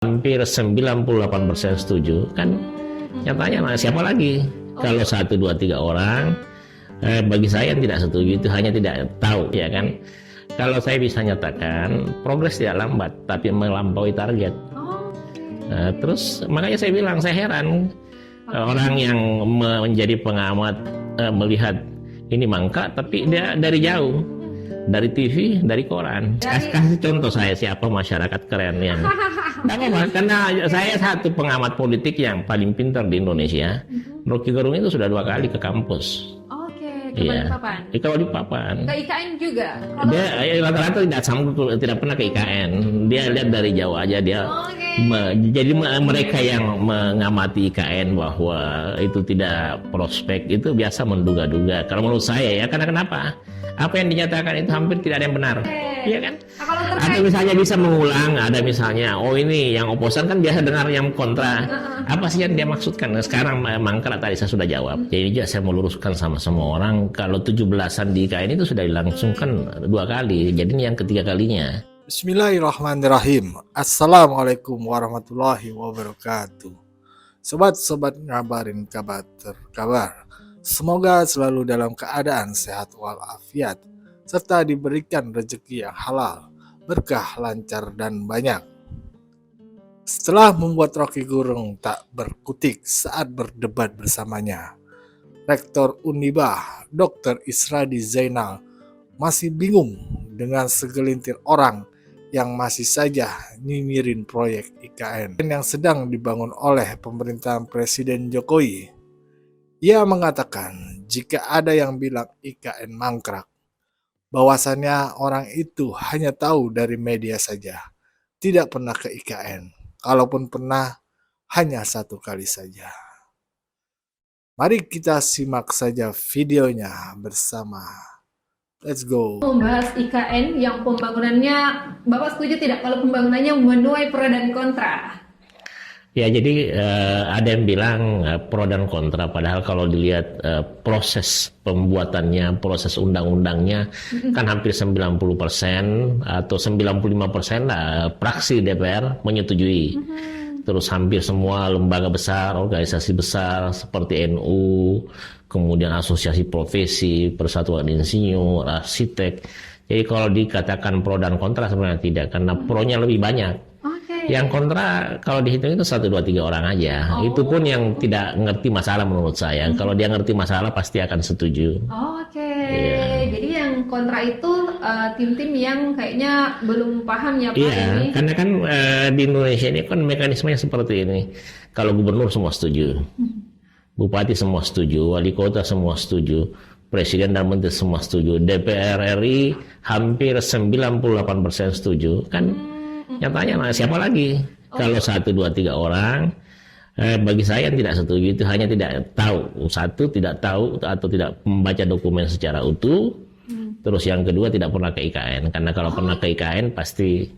Hampir 98% setuju kan, nyatanya siapa lagi kalau 1, 2, 3 orang. Bagi saya yang tidak setuju itu hanya tidak tahu, ya kan. Kalau saya bisa nyatakan progres tidak lambat tapi melampaui target. Terus makanya saya bilang saya heran orang yang menjadi pengamat melihat ini mangkrak tapi dia dari jauh, dari TV, dari koran. Kasih contoh saya siapa masyarakat keren yang karena saya satu pengamat politik yang paling pintar di Indonesia. Rocky Gerung itu sudah 2 kali ke kampus. Ke Balikpapan. Kalau di Papan. Ke IKN juga. Dia rata-rata tidak pernah ke IKN. Dia lihat dari jauh aja dia. Jadi mereka yang mengamati IKN bahwa itu tidak prospek itu biasa menduga-duga. Kalau menurut saya ya, karena kenapa? Apa yang dinyatakan itu hampir tidak ada yang benar. Iya kan? Atau misalnya bisa mengulang, ada misalnya, oh ini yang oposan kan biasa dengar yang kontra. Apa sih yang dia maksudkan? Sekarang mangkrak tadi saya sudah jawab. Jadi juga saya meluruskan sama semua orang, kalau 17-an di IKN itu sudah dilangsungkan 2 kali. Jadi ini yang ketiga kalinya. Bismillahirrahmanirrahim. Assalamualaikum warahmatullahi wabarakatuh. Sobat-sobat ngabarin kabar terkabar. Semoga selalu dalam keadaan sehat walafiat, serta diberikan rezeki yang halal, berkah, lancar, dan banyak. Setelah membuat Rocky Gerung tak berkutik saat berdebat bersamanya, Rektor Unibah, Dr. Isradi Zainal, masih bingung dengan segelintir orang yang masih saja nyinyirin proyek IKN yang sedang dibangun oleh pemerintahan Presiden Jokowi. Ia mengatakan jika ada yang bilang IKN mangkrak, bahwasannya orang itu hanya tahu dari media saja, tidak pernah ke IKN. Kalaupun pernah, hanya 1 kali saja. Mari kita simak saja videonya bersama. Let's go. Membahas IKN yang pembangunannya, Bapak setuju tidak kalau pembangunannya menuai pro dan kontra? Ya, jadi ada yang bilang pro dan kontra, padahal kalau dilihat proses pembuatannya, proses undang-undangnya kan hampir 90% atau 95% praksi DPR menyetujui. Terus hampir semua lembaga besar, organisasi besar seperti NU, kemudian asosiasi profesi, Persatuan Insinyur, arsitek. Jadi kalau dikatakan pro dan kontra sebenarnya tidak, karena pro-nya lebih banyak. Yang kontra kalau dihitung itu 1, 2, 3 orang aja. Itu pun yang tidak ngerti masalah menurut saya. Kalau dia ngerti masalah pasti akan setuju. Jadi yang kontra itu tim-tim yang kayaknya belum paham ya Pak. Ini. Karena kan di Indonesia ini kan mekanismenya seperti ini. Kalau gubernur semua setuju, bupati semua setuju, wali kota semua setuju, presiden dan menteri semua setuju, DPR RI hampir 98% setuju kan. Nyatanya siapa lagi kalau 1, 2, 3 orang. Bagi saya yang tidak setuju itu hanya tidak tahu. 1, tidak tahu atau tidak membaca dokumen secara utuh. Terus yang kedua tidak pernah ke IKN, karena kalau pernah ke IKN pasti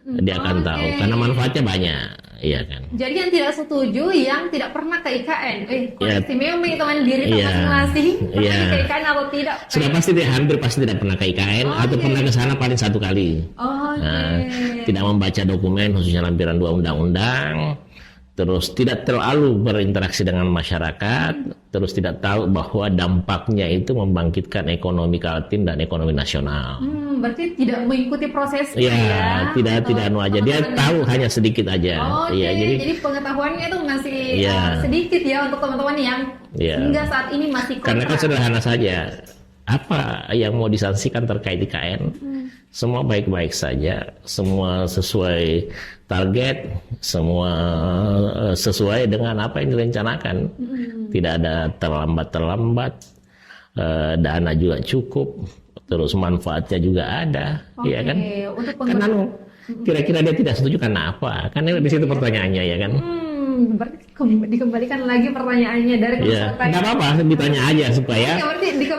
dia akan tahu, karena manfaatnya banyak, iya kan. Jadi yang tidak setuju yang tidak pernah ke IKN, istimewa menghitungan diri masing-masing, pernah ke IKN atau tidak? Sudah pasti hampir pasti tidak pernah ke IKN atau pernah ke sana paling 1 kali. Tidak membaca dokumen khususnya lampiran 2 undang-undang. Terus tidak terlalu berinteraksi dengan masyarakat, terus tidak tahu bahwa dampaknya itu membangkitkan ekonomi Kaltim dan ekonomi nasional. Berarti tidak mengikuti prosesnya ya? Tidak aja. Dia tahu hanya sedikit aja. Jadi pengetahuannya itu masih sedikit ya untuk teman-teman yang hingga saat ini masih kontra. Karena kan sederhana saja. Apa yang mau disanksikan terkait IKN? Semua baik-baik saja, semua sesuai target, semua sesuai dengan apa yang direncanakan. Tidak ada terlambat, dana juga cukup, terus manfaatnya juga ada, ya kan? Karena kira-kira dia tidak setuju karena apa? Kan di situ pertanyaannya, ya kan? Berarti dikembalikan lagi pertanyaannya dari nggak apa-apa, ditanya aja supaya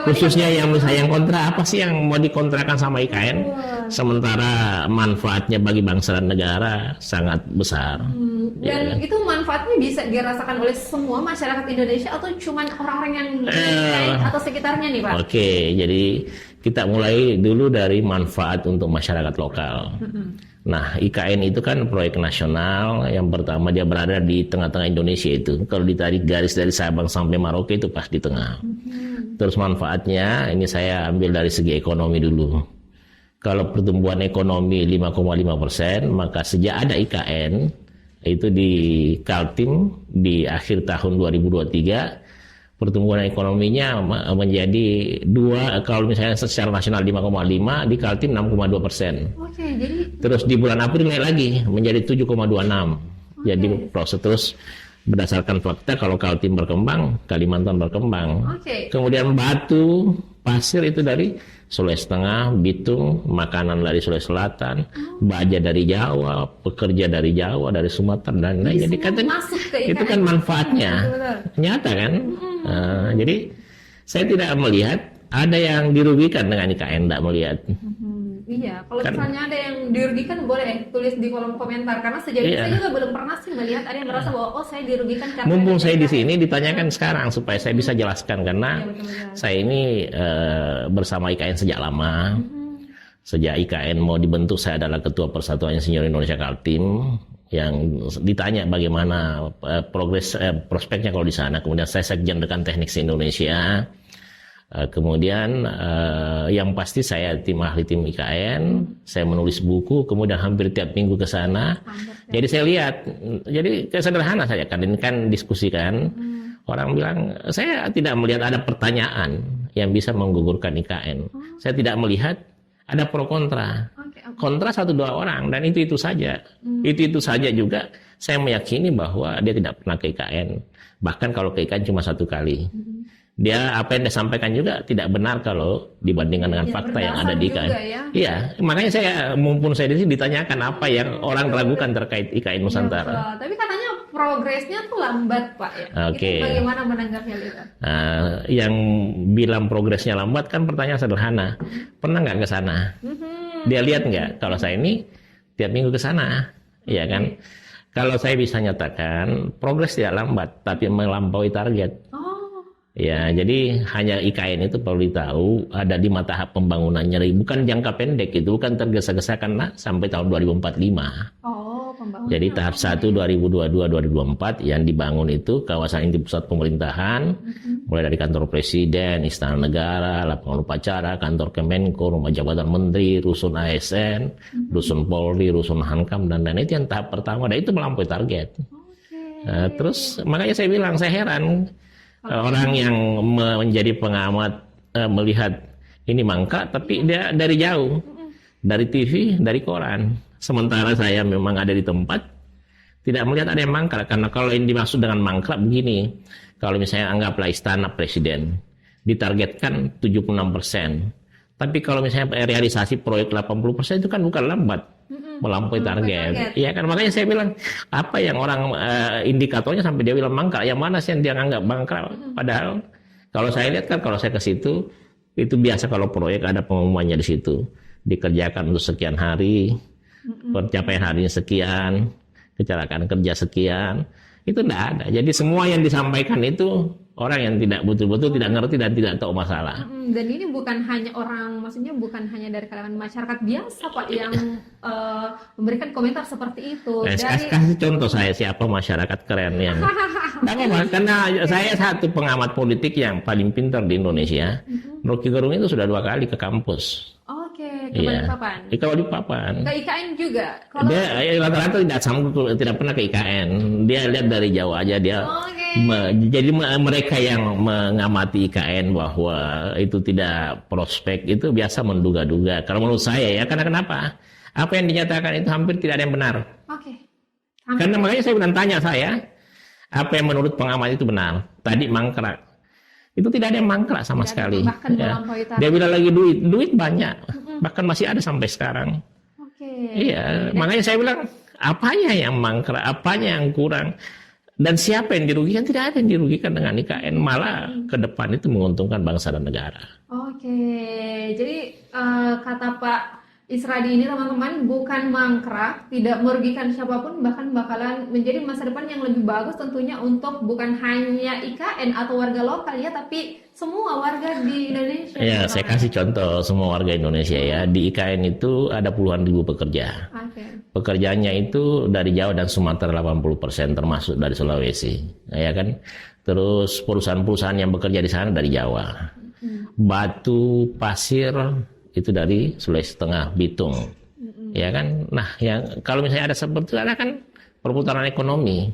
khususnya yang misalnya yang kontra, apa sih yang mau dikontrakan sama IKN, sementara manfaatnya bagi bangsa dan negara sangat besar. Dan itu manfaatnya bisa dirasakan oleh semua masyarakat Indonesia atau cuma orang-orang yang atau sekitarnya nih Pak? Jadi kita mulai dulu dari manfaat untuk masyarakat lokal. Nah, IKN itu kan proyek nasional. Yang pertama dia berada di tengah-tengah Indonesia itu. Kalau ditarik garis dari Sabang sampai Merauke itu pas di tengah. Terus manfaatnya ini saya ambil dari segi ekonomi dulu. Kalau pertumbuhan ekonomi 5,5%, maka sejak ada IKN itu di Kaltim di akhir tahun 2023 pertumbuhan ekonominya menjadi 2, kalau misalnya secara nasional 5,5, di Kaltim 6,2%. Oke, jadi terus di bulan April naik lagi menjadi 7,26. Jadi proses terus berdasarkan fakta kalau Kaltim berkembang, Kalimantan berkembang. Kemudian batu, pasir itu dari Sulawesi Tengah, Bitung, makanan dari Sulawesi Selatan, baja dari Jawa, pekerja dari Jawa, dari Sumatera dan lain. Jadi katanya itu kan manfaatnya nyata kan. Jadi saya tidak melihat ada yang dirugikan dengan IKN, tidak melihat. Iya, kalau misalnya ada yang dirugikan boleh tulis di kolom komentar, karena sejauh ini saya juga belum pernah sih melihat ada yang merasa bahwa saya dirugikan karena mumpung saya di sini ditanyakan sekarang supaya saya bisa jelaskan, karena saya ini bersama IKN sejak lama. Sejak IKN mau dibentuk saya adalah Ketua Persatuan Insinyur Indonesia Kaltim, yang ditanya bagaimana prospeknya kalau di sana. Kemudian saya Sekjen Rekan Teknik Indonesia. Kemudian yang pasti saya tim ahli tim IKN, saya menulis buku, kemudian hampir tiap minggu ke sana. Jadi saya lihat, jadi sederhana saja kan, ini kan diskusi kan. Orang bilang, saya tidak melihat ada pertanyaan yang bisa menggugurkan IKN. Saya tidak melihat ada pro kontra. Kontra 1-2 orang dan itu saja. Itu saja juga saya meyakini bahwa dia tidak pernah ke IKN. Bahkan kalau ke IKN cuma 1 kali. Dia apa yang dia sampaikan juga tidak benar kalau dibandingkan dengan fakta yang ada di IKN. Iya, makanya saya mumpung saya di sini ditanyakan apa yang orang ragukan terkait IKN Nusantara. Tapi katanya progresnya tuh lambat, Pak ya. Itu bagaimana menanggapi hal itu? Yang bilang progresnya lambat kan pertanyaan sederhana. Pernah nggak ke sana? Dia lihat nggak? Kalau saya ini tiap minggu ke sana, iya kan? Kalau saya bisa nyatakan progres tidak lambat, tapi melampaui target. Ya, jadi hanya IKN itu perlu ditahu ada 5 tahap pembangunannya, bukan jangka pendek, itu bukan tergesa-gesa karena sampai tahun 2045. Jadi tahap 1 2022-2024 yang dibangun itu kawasan inti pusat pemerintahan, mulai dari kantor presiden, istana negara, lapangan upacara, kantor Kemenko, rumah jabatan menteri, rusun ASN, rusun Polri, rusun Hankam dan lain-lain. Itu yang tahap pertama, dan itu melampaui target. Terus makanya saya bilang saya heran. Orang yang menjadi pengamat melihat ini mangkrak, tapi dia dari jauh, dari TV, dari koran. Sementara saya memang ada di tempat, tidak melihat ada yang mangkrak. Karena kalau yang dimaksud dengan mangkrak begini, kalau misalnya anggaplah istana presiden, ditargetkan 76%. Tapi kalau misalnya realisasi proyek 80% itu kan bukan lambat. Melampaui target. Iya kan, makanya saya bilang apa yang orang indikatornya sampai dia bilang mangkrak, yang mana sih yang dia anggap mangkrak? Padahal kalau saya lihat kan, kalau saya ke situ itu biasa kalau proyek ada pengumumannya di situ, dikerjakan untuk sekian hari, pencapaian harinya sekian, kecelakaan kerja sekian, itu tidak ada. Jadi semua yang disampaikan itu orang yang tidak betul-betul tidak ngerti dan tidak tahu masalah. Dan ini bukan hanya orang, maksudnya bukan hanya dari kalangan masyarakat biasa, Pak, yang memberikan komentar seperti itu. Kasih contoh saya siapa masyarakat keren yang karena saya satu pengamat politik yang paling pintar di Indonesia. Rocky Gerung itu sudah 2 kali ke kampus. Ke Balikpapan. Ke Balikpapan. Ke IKN juga. Dia rata-rata tidak pernah ke IKN. Dia lihat dari jauh aja dia. Jadi mereka yang mengamati IKN bahwa itu tidak prospek itu biasa menduga-duga. Kalau menurut saya ya, karena kenapa? Apa yang dinyatakan itu hampir tidak ada yang benar. Karena makanya saya bilang tanya saya, apa yang menurut pengamat itu benar? Tadi mangkrak. Itu tidak ada yang mangkrak sama sekali. Ya. Dia bilang lagi duit banyak. Bahkan masih ada sampai sekarang. Iya, makanya saya bilang apanya yang mangkrak, apanya yang kurang. Dan siapa yang dirugikan? Tidak ada yang dirugikan dengan IKN, malah ke depan itu menguntungkan bangsa dan negara. Jadi kata Pak Isradi ini teman-teman bukan mangkrak, tidak merugikan siapapun, bahkan bakalan menjadi masa depan yang lebih bagus tentunya untuk bukan hanya IKN atau warga lokal ya, tapi semua warga di Indonesia. Ya, saya kasih contoh semua warga Indonesia ya. Di IKN itu ada puluhan ribu pekerja. Oke. Pekerjaannya itu dari Jawa dan Sumatera 80% termasuk dari Sulawesi, ya kan? Terus perusahaan-perusahaan yang bekerja di sana dari Jawa. Batu, pasir itu dari Sulawesi Tengah, Bitung, ya kan? Nah, yang kalau misalnya ada seperti itu, ada kan perputaran ekonomi.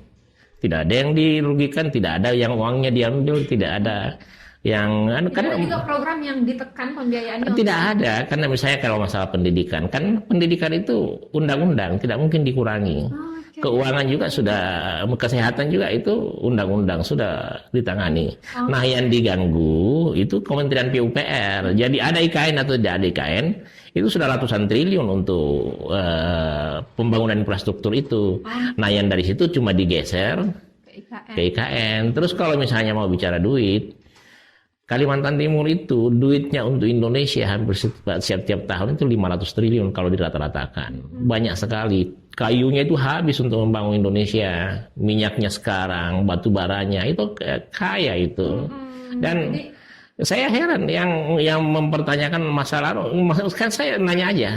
Tidak ada yang dirugikan, tidak ada yang uangnya diambil, tidak ada yang Tidak ada juga program yang ditekan pembiayaannya. tidak ada, karena misalnya kalau masalah pendidikan, kan pendidikan itu undang-undang, tidak mungkin dikurangi. Oke. Keuangan juga sudah, kesehatan juga itu undang-undang sudah ditangani. Nah, yang diganggu itu Kementerian PUPR. Jadi ada IKN atau tidak ada IKN, itu sudah ratusan triliun untuk pembangunan infrastruktur itu. Nah, yang dari situ cuma digeser Ke IKN. ke IKN. Terus kalau misalnya mau bicara duit, Kalimantan Timur itu duitnya untuk Indonesia hampir setiap tahun itu 500 triliun kalau dirata-ratakan. Banyak sekali. Kayunya itu habis untuk membangun Indonesia. Minyaknya sekarang, batu baranya itu kaya itu. Dan saya heran yang mempertanyakan masa lalu. Kan saya nanya aja.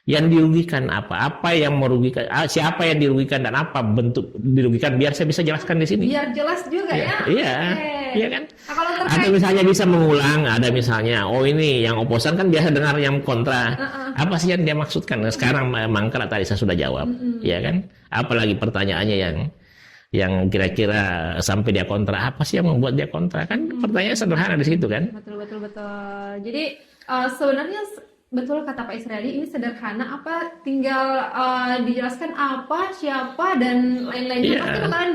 Yang dirugikan apa? Apa yang merugikan? Siapa yang dirugikan dan apa bentuk dirugikan? Biar saya bisa jelaskan di sini. Biar jelas juga ya. Iya, Oke. iya kan? Nah, kalau Atau terkait misalnya bisa mengulang, ada misalnya, oh ini yang oposan kan biasa dengar yang kontra. Apa sih yang dia maksudkan? Sekarang mangkrak tadi saya sudah jawab, ya kan? Apalagi pertanyaannya yang kira-kira sampai dia kontra, apa sih yang membuat dia kontra? Kan pertanyaan sederhana di situ kan? betul. Jadi sebenarnya betul kata Pak Israeli, ini sederhana, apa tinggal dijelaskan apa, siapa dan lain-lainnya. Iya. Pasti bakalan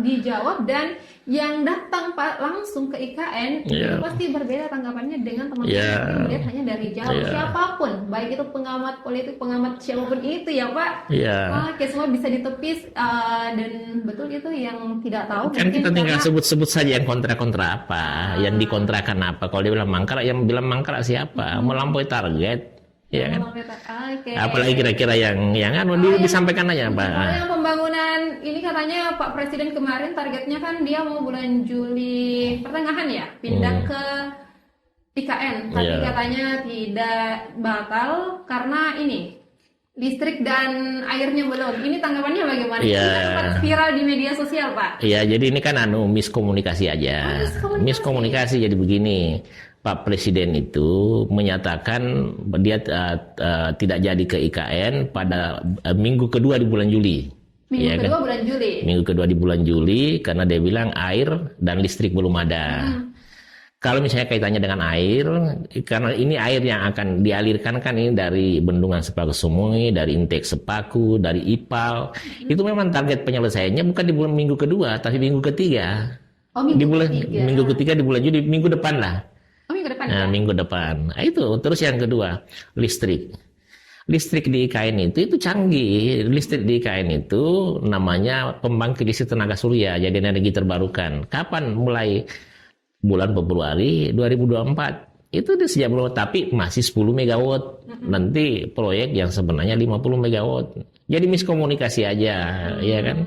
dijawab, dan yang datang Pak langsung ke IKN itu Iya. pasti berbeda tanggapannya dengan teman-teman Iya. yang melihat hanya dari jauh. Iya. Siapapun, baik itu pengamat politik, pengamat siapapun itu ya Pak. Iya. Oke, semua bisa ditepis, dan betul itu yang tidak tahu Kan mungkin kita tinggal karena sebut-sebut saja yang kontra-kontra apa, yang dikontrakan apa. Kalau dia bilang mangkrak, yang bilang mangkrak siapa? Melampaui target, ya kan? Oke. Apalagi kira-kira yang disampaikan aja Pak. Kalau yang pembangunan ini katanya Pak Presiden kemarin targetnya kan dia mau bulan Juli pertengahan ya pindah ke IKN, tapi Iya. katanya tidak batal karena ini listrik dan airnya belum. Ini tanggapannya bagaimana? Iya. Ini kan sempat viral di media sosial Pak. Iya, jadi ini kan miskomunikasi aja. Miskomunikasi jadi begini. Pak Presiden itu menyatakan dia tidak jadi ke IKN pada minggu kedua di bulan Juli. Minggu Iya kan? kedua bulan Juli. Minggu kedua di bulan Juli karena dia bilang air dan listrik belum ada. Kalau misalnya kaitannya dengan air, karena ini air yang akan dialirkan kan ini dari Bendungan Sepaku Sumui, dari Intek Sepaku, dari IPAL. Itu memang target penyelesaiannya bukan di bulan minggu kedua, tapi minggu ketiga. Oh, minggu Di bulan ketiga. minggu ketiga di bulan Juli, minggu depan lah. Oh, minggu depan Nah, ya? minggu depan. Nah, itu. Terus yang kedua, listrik. Listrik di IKN itu canggih. Listrik di IKN itu namanya pembangkit listrik tenaga surya, jadi energi terbarukan. Kapan mulai? Bulan Februari 2024. Itu dia sejak belum, tapi masih 10 megawatt. Nanti proyek yang sebenarnya 50 megawatt. Jadi miskomunikasi aja, ya kan?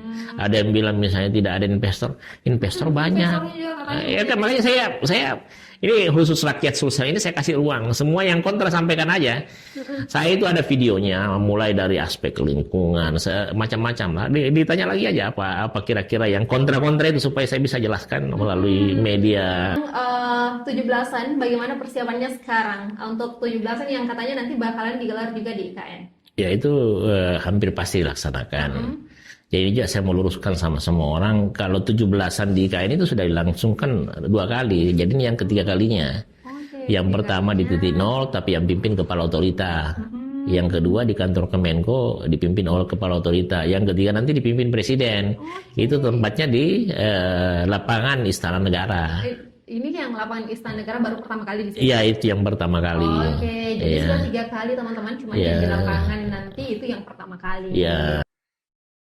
Ada yang bilang misalnya tidak ada investor banyak. Investornya juga katanya Ya kan, makanya saya ini khusus rakyat Sulsel ini saya kasih ruang. Semua yang kontra sampaikan aja. Saya itu ada videonya, mulai dari aspek lingkungan, macam-macam lah. Ditanya lagi aja apa kira-kira yang kontra-kontra itu supaya saya bisa jelaskan melalui media. 17-an, bagaimana persiapannya sekarang untuk 17-an yang katanya nanti bakalan digelar juga di IKN? Ya itu hampir pasti dilaksanakan. Jadi juga saya meluruskan sama semua orang, kalau 17-an di IKN itu sudah dilangsungkan 2 kali. Jadi ini yang ketiga kalinya. Yang pertama di titik nol, tapi yang pimpin kepala otorita. Yang kedua di kantor Kemenko dipimpin oleh kepala otorita. Yang ketiga nanti dipimpin presiden. Itu tempatnya di lapangan Istana Negara. Ini yang lapangan Istana Negara baru pertama kali di sini. Iya, itu yang pertama kali. Oke, jadi Iya. sudah 3 kali teman-teman, cuma Iya. yang di lapangan nanti itu yang pertama kali. Iya.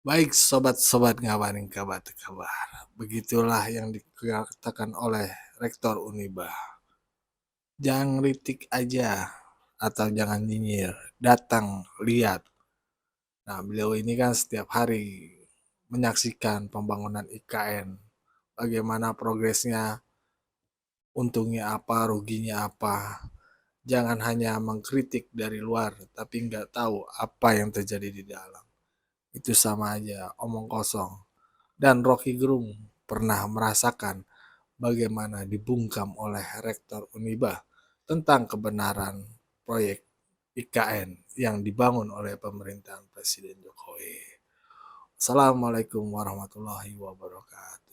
Baik sobat-sobat ngabarin kabar. Begitulah yang dikatakan oleh Rektor Uniba. Jangan kritik aja atau jangan nyinyir, datang lihat. Nah, beliau ini kan setiap hari menyaksikan pembangunan IKN, bagaimana progresnya, untungnya apa, ruginya apa. Jangan hanya mengkritik dari luar, tapi nggak tahu apa yang terjadi di dalam. Itu sama aja, omong kosong. Dan Rocky Gerung pernah merasakan bagaimana dibungkam oleh Rektor Unibah tentang kebenaran proyek IKN yang dibangun oleh pemerintahan Presiden Jokowi. Assalamualaikum warahmatullahi wabarakatuh.